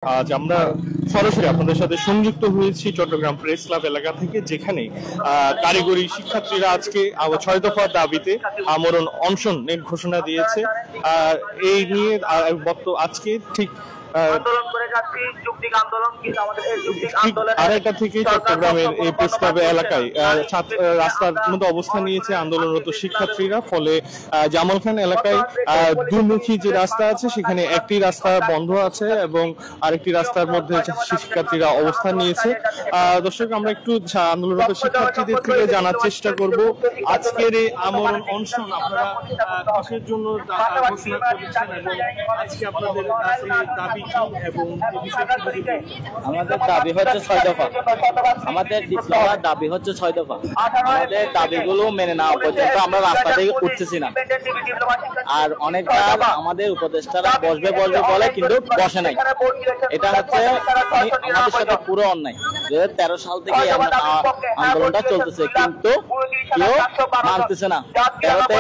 আজ আমরা সরাসরি আপনাদের সাথে সংযুক্ত হয়েছি চট্টগ্রাম প্রেস ক্লাব এলাকা থেকে, যেখানে কারিগরি শিক্ষার্থীরা আজকে 6 দফা দাবিতে আমরণ অনশনের ঘোষণা দিয়েছে। এই নিয়ে আজকে ঠিক আন্দোলন করে যাচ্ছি, যুক্তিক আন্দোলন, কিন্তু আমাদের এই যুক্তিক আন্দোলনে আড়াইটা থেকে চট্টগ্রামের এই প্রেস ক্লাব এলাকায় রাস্তার মধ্যে অবস্থান নিয়েছে আন্দোলনরত শিক্ষার্থীরা। ফলে জামাল খান এলাকায় দুমুখী যে রাস্তা আছে সেখানে একটি রাস্তা বন্ধ আছে এবং আরেকটি রাস্তার মধ্যে শিক্ষার্থীরা অবস্থান নিয়েছে। দর্শক, আমরা একটু আন্দোলনরত শিক্ষার্থীদের থেকে জানার চেষ্টা করব আজকের এই আমরণ অনশন আপনারা কিসের জন্য ঘোষণা করেছেন এবং আজকে আপনাদের দাবি এবং আমাদের দাবি হচ্ছে 6 দফা। আমাদের ডিপ্লোমার দাবি হচ্ছে 6 দফা। আমাদের দাবিগুলো মেনে নেওয়া পর্যন্ত আমরা রাস্তা থেকে উঠতেছি না। আর অনেকবার আমাদের উপদেষ্টারা বসবে বলে কিন্তু বসে নাই। এটা হচ্ছে আমাদের সাথে পুরো অন্যায়। 2013 সাল থেকে আন্দোলনটা চলতেছে, কিন্তু কেউ মানতেছে না। 13তে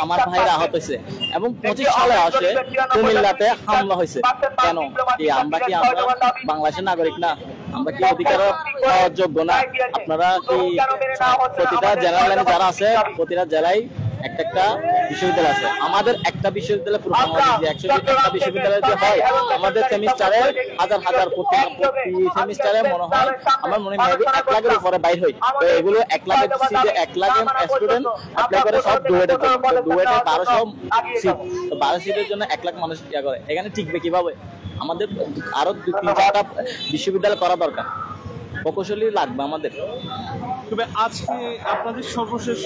আমার ভাইরা আহত হয়েছে এবং 25 সালে আসে কুমিল্লাতে হামলা হয়েছে। কেন? আমরা বাংলাদেশের নাগরিক না? আমরা কি অধিকার যোগ্য না? আপনারা কি প্রতিটা জেলার লাইনে যারা আছে, প্রতিটা জেলায় একটা বিশ্ববিদ্যালয় আছে। আমাদের একটা বিশ্ববিদ্যালয় পুরো একটা বিশ্ববিদ্যালয় যে হয়, আমাদের সেমিস্টারে হাজার প্রতি সেমিস্টারে আমার মনে হয় 1 লাখের উপরে বাইর হয়। তো এগুলো 1 লাখের সিটে 1 লাখ স্টুডেন্ট অ্যাপ্লাই করে, সব ডুয়েটে 1200 সিট। তো 12 সিটের জন্য 1 লাখ মানুষ ইয়া করে, এখানে টিকবে কিভাবে? আমাদের আরো 3-4টা বিশ্ববিদ্যালয় করা দরকার, প্রকৌশলী লাগবে আমাদের। তবে আজকে আপনাদের সর্বশেষ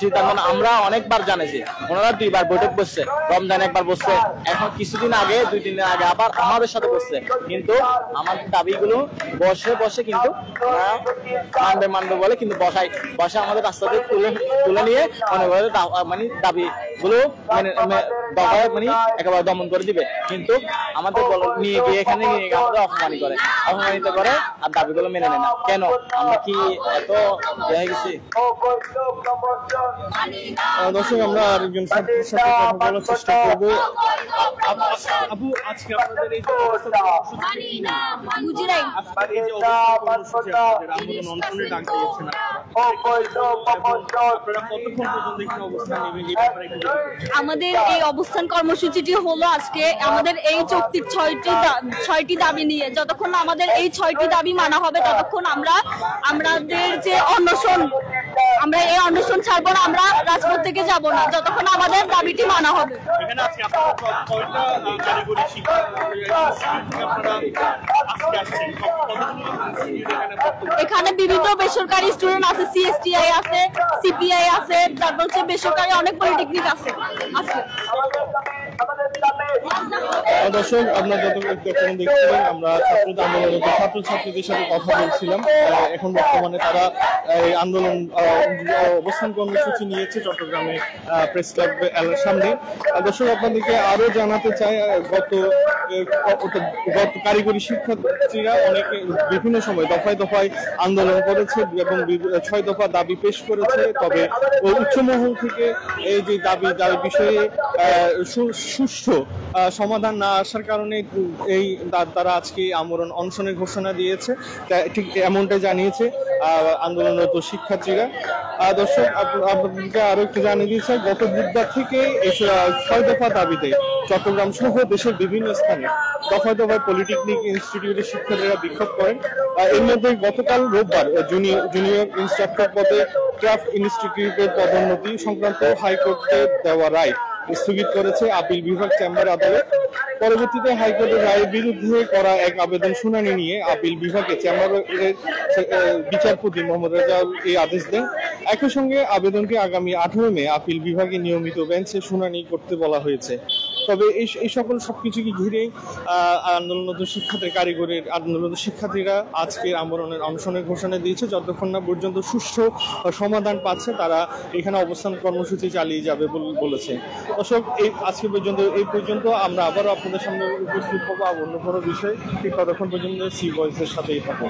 সিদ্ধান্ত আমরা অনেকবার জানিয়েছি, ওনারা 2বার বৈঠক বসছে, রমজান একবার বসছে, এখন কিছুদিন আগে 2 দিন আগে আবার আমাদের সাথে বসছে, কিন্তু আমাদের দাবিগুলো বসে কিন্তু মানবে বলে কিন্তু বসে আমাদের রাস্তা থেকে তুলে নিয়ে মানে দাবিগুলো মানে একেবারে দমন করে দিবে। কিন্তু আমাদের নিয়ে গিয়ে এখানে আমাদের অপমানিত করে আর দাবিগুলো মেনে নেয় না। কেন? আমরা কি এত হয়ে গেছি? দর্শক, আমরা আরেকজন ছাত্রের সাথে কথা বলার চেষ্টা করবো। আপু, আজকে আপনাদের এই যে আন্দোলন অনশনের ডাক দিয়েছেন, আমাদের এই অবস্থান কর্মসূচিটি হলো আজকে আমাদের এই যৌক্তিক 6টি দাবি নিয়ে। যতক্ষণ আমাদের এই 6টি দাবি মানা হবে ততক্ষণ আমাদের যে অনশন, আমরা এই অনশন ছাড়বো না, আমরা রাজপথ থেকে যাব না যতক্ষণ আমাদের দাবিটি মানা হবে। এখানে বিভিন্ন বেসরকারি স্টুডেন্ট আছে, সিএসটিআই আছে, সিপিআই আছে, তারপর হচ্ছে বেসরকারি অনেক পলিটেকনিক আছে। দর্শক, আপনারা যতক্ষণ দেখছিলেন আমরা ছাত্রছাত্রীদের সাথে কথা বলছিলাম। এখন বর্তমানে তারা এই আন্দোলন অবস্থান কর্মসূচি নিয়েছে চট্টগ্রামে প্রেস ক্লাব সামনে। দর্শক, আপনাদেরকে আরো জানাতে চাই, গত কারিগরি শিক্ষার্থীরা অনেকে বিভিন্ন সময় দফায় আন্দোলন করেছে এবং 6 দফা দাবি পেশ করেছে। তবে উচ্চমহল থেকে এই যে দাবি বিষয়ে সুষ্ঠু সমাধান না আসার কারণে এই তারা আজকে আমরণ অনশনের ঘোষণা দিয়েছে, ঠিক এমনটাই জানিয়েছে আন্দোলনরত শিক্ষার্থীরা। দর্শক, আপনাদেরকে আরো একটু জানিয়ে দিয়েছে, গত বুধবার থেকে এই 6 দফা দাবিতে চট্টগ্রাম সহ দেশের বিভিন্ন স্থানে দফায় পলিটেকনিক ইনস্টিটিউটের শিক্ষার্থীরা বিক্ষোভ করেন। এর মধ্যে গতকাল রোববার জুনিয়র ইনস্ট্রাক্টর পদে ক্রাফট ইনস্টিটিউটের পদোন্নতি সংক্রান্ত হাইকোর্টে দেওয়া রায় স্থগিত করেছে আপিল বিভাগ চেম্বার আদালত। পরবর্তীতে হাইকোর্টের রায়ের বিরুদ্ধে করা এক আবেদন শুনানি নিয়ে আপিল বিভাগে চেম্বারের বিচারপতি মোহাম্মদ রেজাউল এই আদেশ দেন। একই সঙ্গে আবেদনটি আগামী 18 মে আপিল বিভাগে নিয়মিত বেঞ্চে শুনানি করতে বলা হয়েছে। তবে এই সবকিছুকে ঘিরে আন্দোলনরত শিক্ষার্থীরা আজকের আমরণের অনশনের ঘোষণা দিয়েছে। যতক্ষণ না পর্যন্ত সুষ্ঠু সমাধান পাচ্ছে তারা এখানে অবস্থান কর্মসূচি চালিয়ে যাবে বলেছে। দর্শক, এই পর্যন্ত আমরা আবারও আপনাদের সামনে উপস্থিত হবো অন্য কোনো বিষয়। ঠিক ততক্ষণ পর্যন্ত সি ভয়েসের সাথেই থাকবো।